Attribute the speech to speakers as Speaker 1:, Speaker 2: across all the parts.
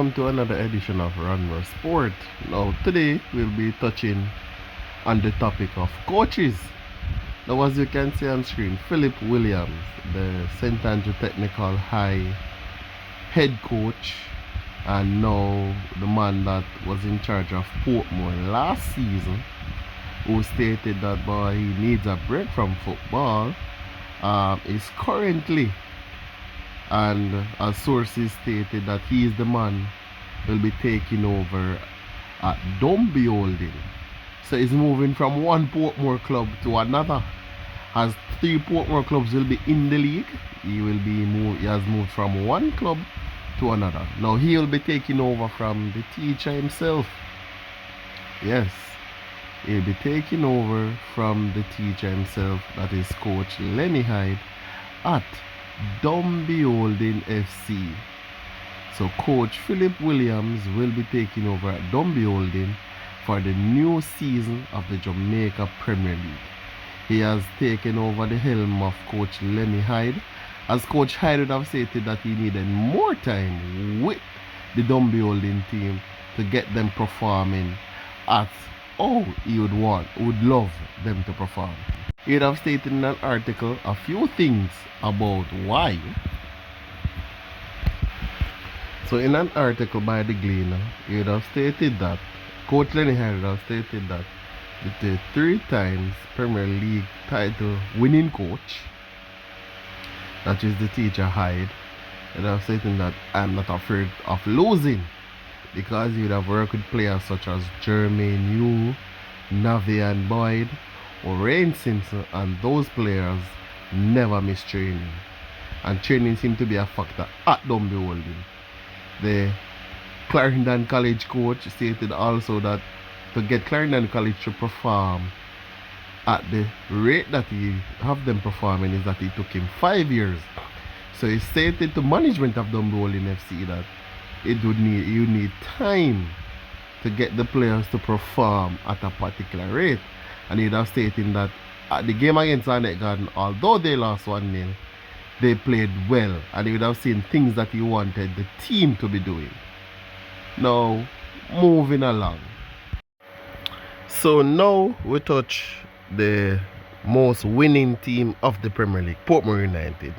Speaker 1: welcome to another edition of Runner Sport. Now, today we'll be touching on the topic of coaches. Now, as you can see on screen, Philip Williams, the St. Andrew Technical High head coach, and now the man that was in charge of Portmore last season, who stated that boy he needs a break from football, is currently, and as sources stated, that he is the man will be taking over at Dumby Holding. So he's moving from one Portmore club to another. As 3 Portmore clubs will be in the league, he has moved from one club to another. Now he will be taking over from the teacher himself. Yes, he'll be taking over from the teacher himself, that is Coach Lenny Hyde at Dumby Holding FC. So Coach Philip Williams will be taking over at Dumby Holding for the new season of the Jamaica Premier League. He has taken over the helm of Coach Lenny Hyde, as Coach Hyde would have stated that he needed more time with the Dumby Holding team to get them performing at how he would love them to perform. He would have stated in an article a few things about why. So in an article by the Gleaner, he would have stated that Coach Lenny Hyde would have stated that the 3 times Premier League title winning coach, that is the teacher Hyde, would have stated that I'm not afraid of losing, because he would have worked with players such as Jermaine Yu, Navi and Boyd, or Rain Simpson, and those players never miss training. And training seemed to be a factor at Dumby Holding. The Clarendon College coach stated also that to get Clarendon College to perform at the rate that he have them performing is that it took him 5 years. So he stated to management of Dumby Holding FC that you need time to get the players to perform at a particular rate. And he'd have stated that at the game against Arnett Garden, although they lost 1-0, they played well, and he would have seen things that he wanted the team to be doing. Now, moving along. So now we touch the most winning team of the Premier League, Portmore United.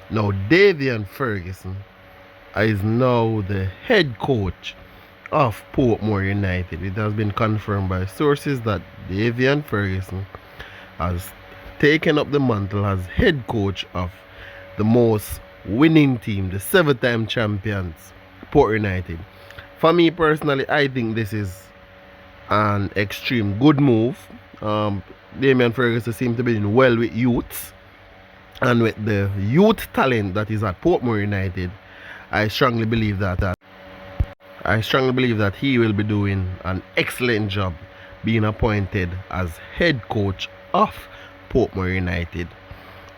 Speaker 1: Now, Davian Ferguson is now the head coach of Portmore United. It has been confirmed by sources that Davian Ferguson has taken up the mantle as head coach of the most winning team, the 7-time champions, Port United. For me personally, I think this is an extreme good move. Davian Ferguson seems to be doing well with youths, and with the youth talent that is at Portmore United, I strongly believe that he will be doing an excellent job being appointed as head coach of Portmore United.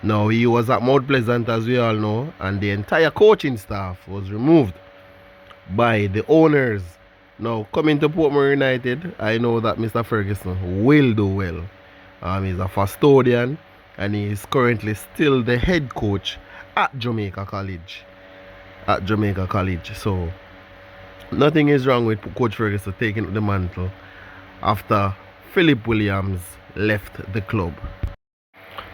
Speaker 1: Now, he was at Mount Pleasant, as we all know, and the entire coaching staff was removed by the owners. Now, coming to Portmore United, I know that Mr. Ferguson will do well. He's a custodian, and he is currently still the head coach at Jamaica College. So nothing is wrong with Coach Ferguson taking the mantle after Philip Williams left the club.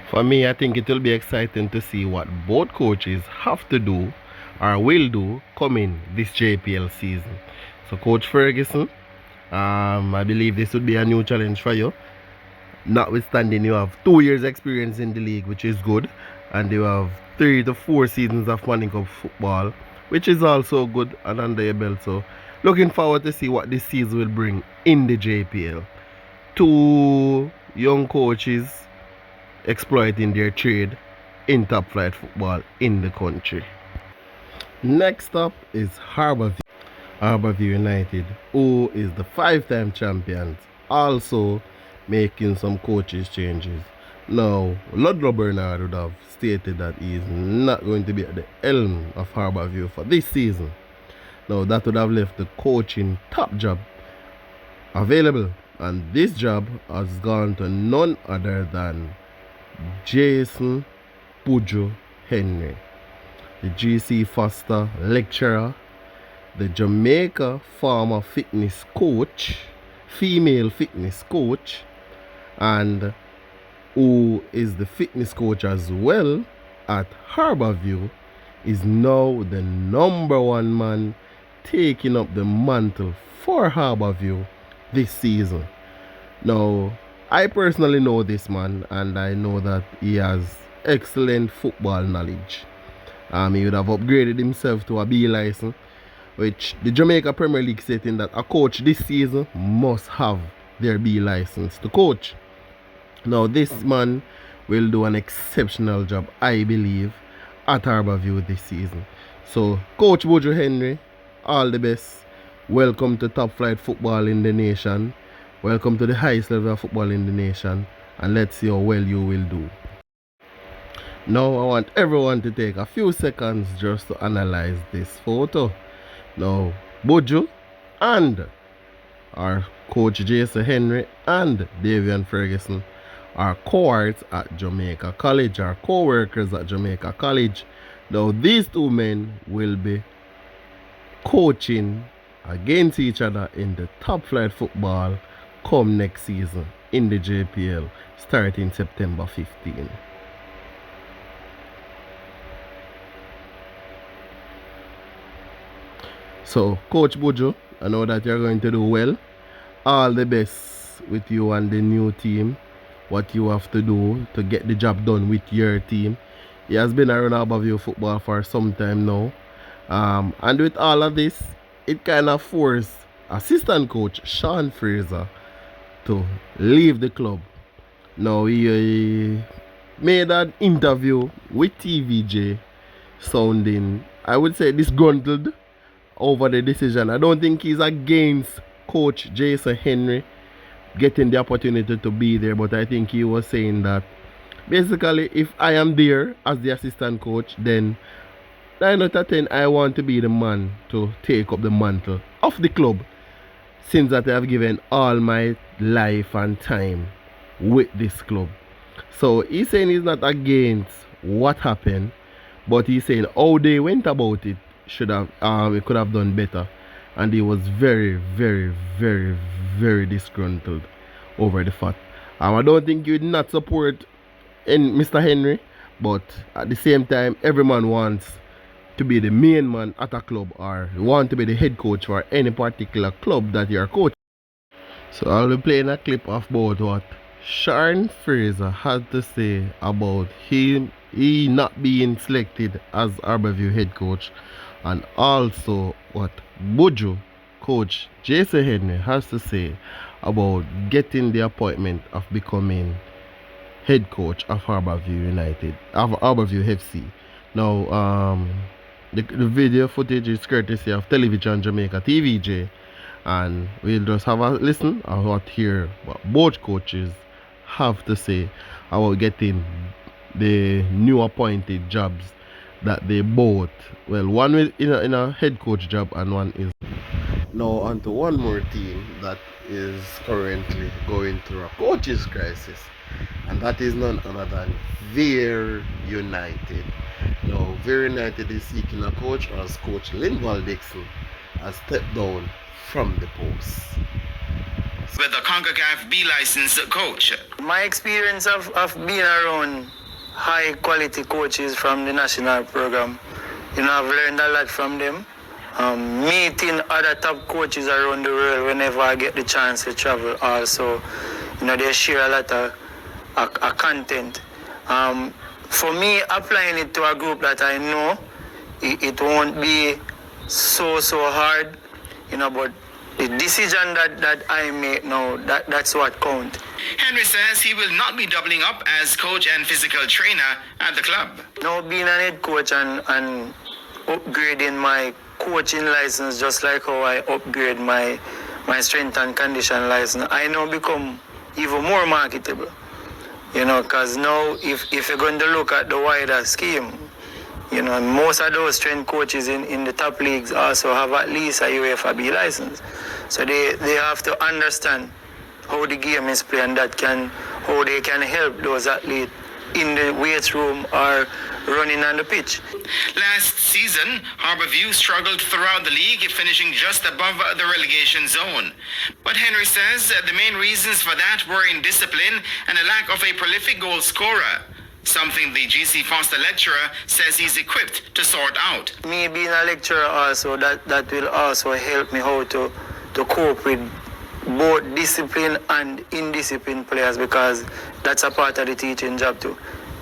Speaker 1: For me, I think it will be exciting to see what both coaches have to do or will do coming this JPL season. So Coach Ferguson, I believe this would be a new challenge for you. Notwithstanding, you have 2 years experience in the league, which is good, and you have 3 to 4 seasons of Manning Cup football, which is also good and under your belt. So looking forward to see what this season will bring in the JPL. 2 young coaches exploiting their trade in top flight football in the country. Next up is Harbourview United, who is the 5-time champions, also making some coaches changes. Now, Ludlow Bernard would have stated that he is not going to be at the helm of Harbourview for this season. Now, that would have left the coaching top job available, and this job has gone to none other than Jason Pujo Henry, the GC Foster lecturer the Jamaica former fitness coach, female fitness coach, and who is the fitness coach as well at Harborview, is now the #1 man taking up the mantle for Harborview this season. Now, I personally know this man, and I know that he has excellent football knowledge. He would have upgraded himself to a B license, which the Jamaica Premier League setting that a coach this season must have their B license to coach. Now, this man will do an exceptional job, I believe, at Harborview this season. So, Coach Bojo Henry, all the best. Welcome to top flight football in the nation. Welcome to the highest level of football in the nation. And let's see how well you will do. Now, I want everyone to take a few seconds just to analyze this photo. Now, Bojo and our coach Jason Henry and Davian Ferguson are cohorts at Jamaica College, our co-workers at Jamaica College. Now, these two men will be coaching against each other in the top flight football come next season in the JPL starting September 15. So, Coach Bojo, I know that you're going to do well. All the best with you and the new team. What you have to do to get the job done with your team. He has been around Harborview football for some time now. And with all of this, it kind of forced assistant coach Sean Fraser to leave the club. Now, he made an interview with TVJ sounding, I would say, disgruntled over the decision. I don't think he's against Coach Jason Henry getting the opportunity to be there, but I think he was saying that basically if I am there as the assistant coach, then 9 out of 10 I want to be the man to take up the mantle of the club, since that I have given all my life and time with this club. So he's saying he's not against what happened, but he's saying how they went about it should have it could have done better. And he was very, very, very, very disgruntled over the fact. I don't think you would not support Mr. Henry, but at the same time, every man wants to be the main man at a club, or want to be the head coach for any particular club that you're coaching. So I'll be playing a clip of about what Sean Fraser had to say about he not being selected as Harborview head coach, and also what Bojo coach Jason Henry has to say about getting the appointment of becoming head coach of Harborview United, of Harborview FC. Now, the video footage is courtesy of Television Jamaica TVJ, and we'll just have a listen of what both coaches have to say about getting the new appointed jobs that they both, well, one in a head coach job and one is now onto one more team that is currently going through a coaches crisis, and that is none other than Veer United. Now, Veer United is seeking a coach, as Coach Linval Dixon has stepped down from the post.
Speaker 2: With a CONCACAF B licensed coach.
Speaker 3: My experience of being around high quality coaches from the national program, I've learned a lot from them. Meeting other top coaches around the world whenever I get the chance to travel also, they share a lot of content. For me, applying it to a group that I know, it won't be so hard, but the decision that I make now, that's what counts.
Speaker 2: Henry says he will not be doubling up as coach and physical trainer at the club.
Speaker 3: Now, being a head coach and upgrading my coaching license, just like how I upgrade my strength and condition license, I now become even more marketable. Because now if you're going to look at the wider scheme, most of those strength coaches in the top leagues also have at least a UEFA B license. So they have to understand how the game is played, and how they can help those athletes in the weight room or running on the pitch.
Speaker 2: Last season, Harborview struggled throughout the league, finishing just above the relegation zone. But Henry says the main reasons for that were indiscipline and a lack of a prolific goal scorer, something the GC Foster lecturer says he's equipped to sort out.
Speaker 3: Me being a lecturer also, that will also help me how to cope with both discipline and indisciplined players, because that's a part of the teaching job too.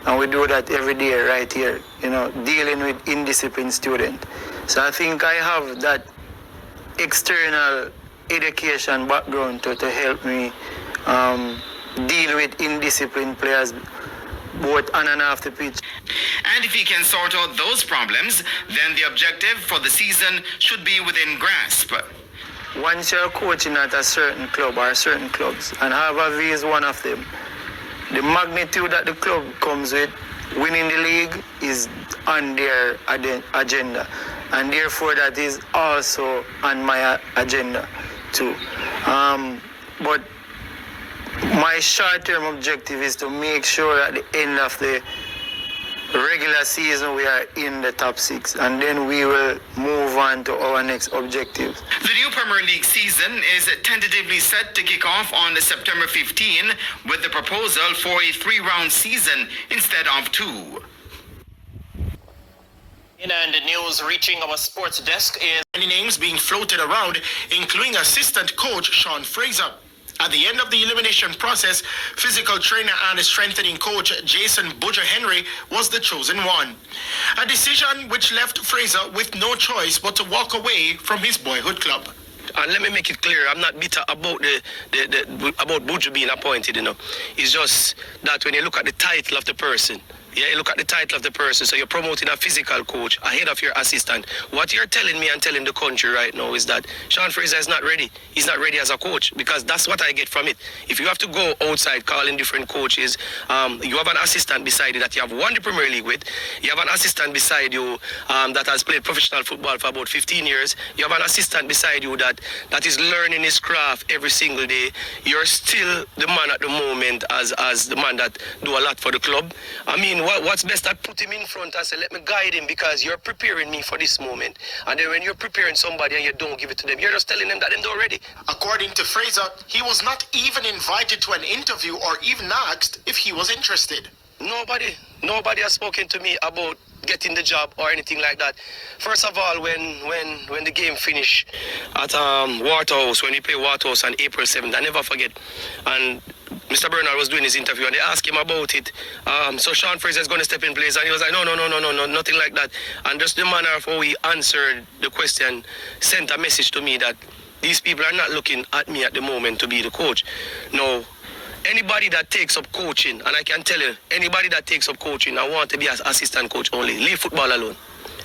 Speaker 3: And we do that every day right here, dealing with indisciplined students. So I think I have that external education background to help me deal with indisciplined players both on and off the pitch.
Speaker 2: And if he can sort out those problems, then the objective for the season should be within grasp.
Speaker 3: Once you're coaching at a certain club or certain clubs, and Harborview is one of them, the magnitude that the club comes with, winning the league, is on their agenda. And therefore that is also on my agenda too. But my short-term objective is to make sure at the end of the regular season we are in the top 6, and then we will move on to our next objective.
Speaker 2: The new Premier League season is tentatively set to kick off on September 15 with the proposal for a 3-round season instead of 2.
Speaker 4: And the news reaching our sports desk is
Speaker 5: many names being floated around, including assistant coach Sean Fraser. At the end of the elimination process, physical trainer and strengthening coach Jason Butcher Henry was the chosen one. A decision which left Fraser with no choice but to walk away from his boyhood club.
Speaker 6: And let me make it clear, I'm not bitter about about Butcher being appointed, It's just that when you look at the title of the person, you look at the title of the person, so you're promoting a physical coach ahead of your assistant. What you're telling me and telling the country right now is that Sean Fraser is not ready. He's not ready as a coach, because that's what I get from it. If you have to go outside calling different coaches, you have an assistant beside you that you have won the Premier League with. You have an assistant beside you that has played professional football for about 15 years. You have an assistant beside you that is learning his craft every single day. You're still the man at the moment as the man that do a lot for the club. I mean, what's best, I put him in front and say, let me guide him, because you're preparing me for this moment. And then when you're preparing somebody and you don't give it to them, you're just telling them that they're ready.
Speaker 5: According to Fraser, he was not even invited to an interview or even asked if he was interested.
Speaker 6: Nobody has spoken to me about getting the job or anything like that. First of all, when the game finished at Waterhouse, when we played Waterhouse on April 7th, I never forget. And Mr. Bernard was doing his interview and they asked him about it. So Sean Fraser is going to step in place, and he was like, no, nothing like that. And just the manner of how he answered the question sent a message to me that these people are not looking at me at the moment to be the coach. No. Anybody that takes up coaching, and I can tell you, anybody that takes up coaching, I want to be an assistant coach only. Leave football alone.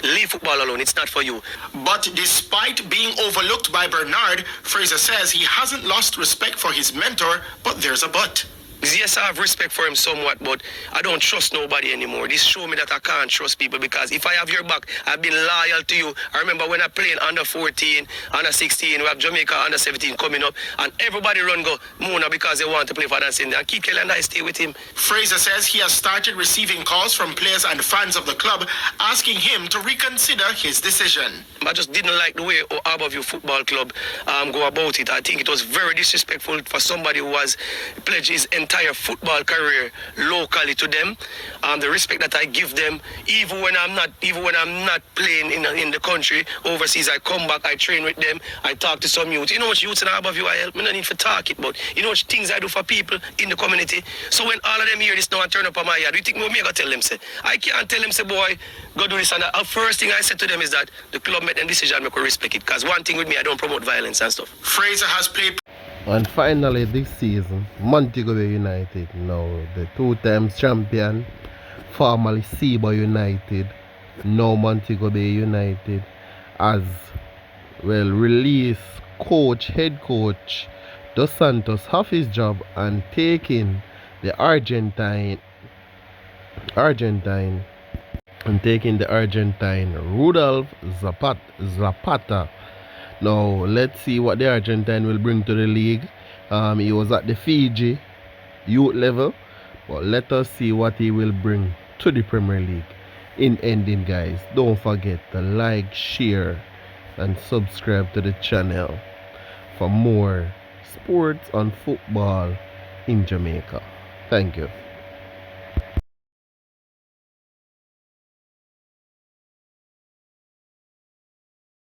Speaker 6: Leave football alone. It's not for you.
Speaker 5: But despite being overlooked by Bernard, Fraser says he hasn't lost respect for his mentor, but there's a but.
Speaker 6: Yes, I have respect for him somewhat, but I don't trust nobody anymore. This show me that I can't trust people, because if I have your back, I've been loyal to you. I remember when I played under 14, under 16, we have Jamaica under 17 coming up, and everybody run go Mona because they want to play for that scene. And Keith Kelly and I stay with him.
Speaker 5: Fraser says he has started receiving calls from players and fans of the club asking him to reconsider his decision.
Speaker 6: I just didn't like the way Harborview Football Club go about it. I think it was very disrespectful for somebody who has pledged his entire football career locally to them. The respect that I give them, even when I'm not playing in the country, overseas, I come back, I train with them, I talk to some youth. You know what youths in Harborview I help? I don't need to talk it, but you know what things I do for people in the community. So when all of them hear this now and turn up on my yard, do you think me going to tell them, say? I can't tell them, say, boy, go do this and that. The first thing I said to them is that the club made them decision, make we respect it. Because one thing with me, I don't promote violence and stuff.
Speaker 5: Fraser has played.
Speaker 1: And finally this season, Montego Bay United, now the 2 times champion, formerly Seba United, now Montego Bay United, as well release head coach Dos Santos off his job and taking the Argentine Rudolf Zapata. Now let's see what the Argentine will bring to the league. He was at the Fiji youth level, But let us see what he will bring to the Premier League. In ending, guys, don't forget to like, share, and subscribe to the channel for more sports and football in Jamaica. Thank you.